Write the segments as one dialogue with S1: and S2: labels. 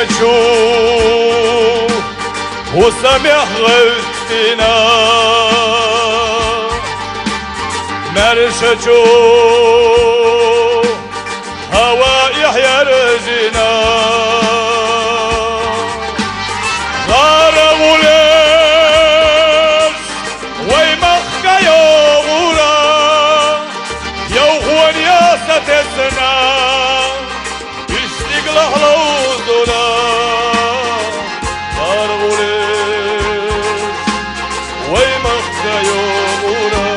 S1: نشوف وسمح غثنا مرشجو هوا يحيى رزنا غار غولش ويمخك يوغورا يوغون يا ستسنا اشتق لحلوزنا غار غولش ويمخك يوغورا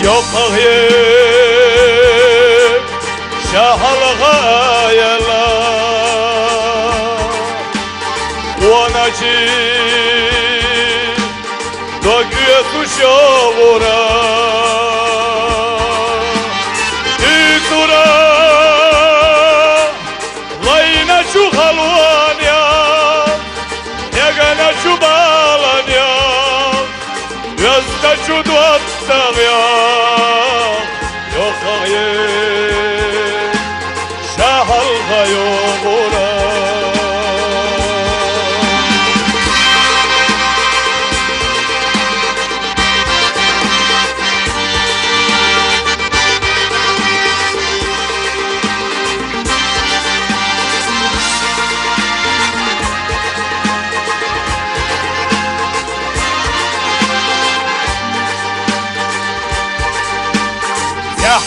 S1: yok ağyıp şahalga yala Uanacı dögüye tuşavura Tütura layna şu halvanya Yegana şu balanya Yazda şu duatta ya Yok ağyıp şahalga yogura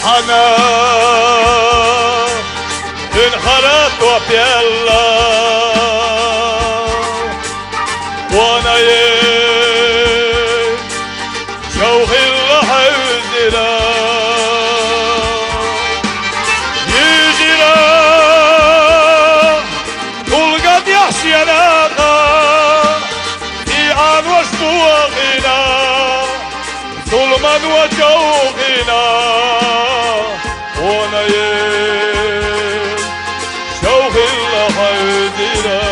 S1: حنا انخرط وبيلا وانا شوقي الحزلا يجرى كل قد يحشي ناقا إيعان وشبوغنا ظلما وجوغنا وانا شوق الحزيرة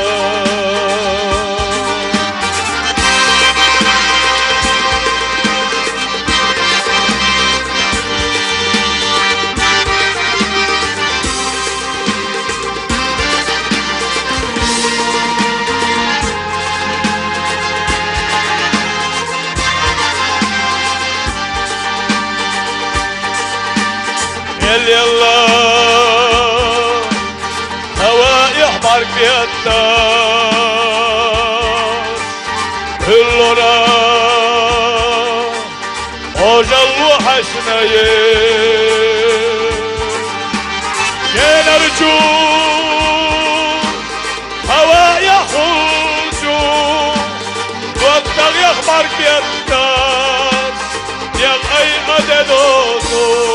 S1: يلا هوا يحمر في الدار كلنا أجل وحشنا نرجو هوا يخرجو والدغ يحمر في الدار يا أي أدنوتو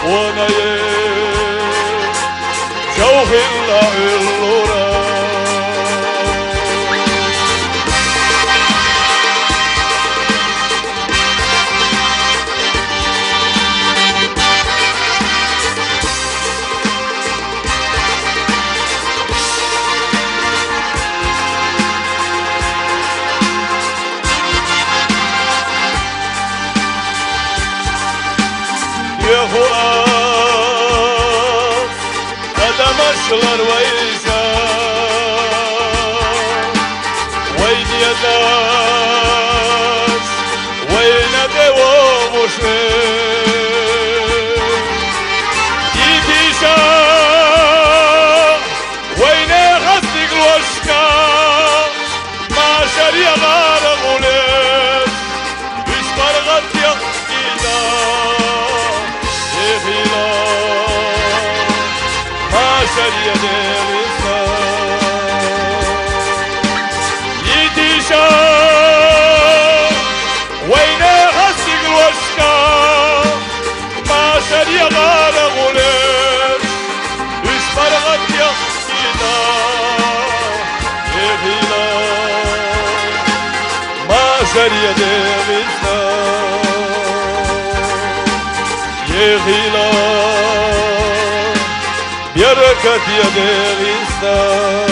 S1: وانا شوق اللورا قدمشlar ويجا وين يداش وين دوامش يديشا وين غسق الوشكا ما شريا غار غولش مش فرغت يخيدا يخيلا شريا ديرسا يديشا وين غسق الوشكا ما شريا غار غولش اش فرغت يخيدا يخيلا ما شريا دغيستا يغيلا بركة يا دغيستا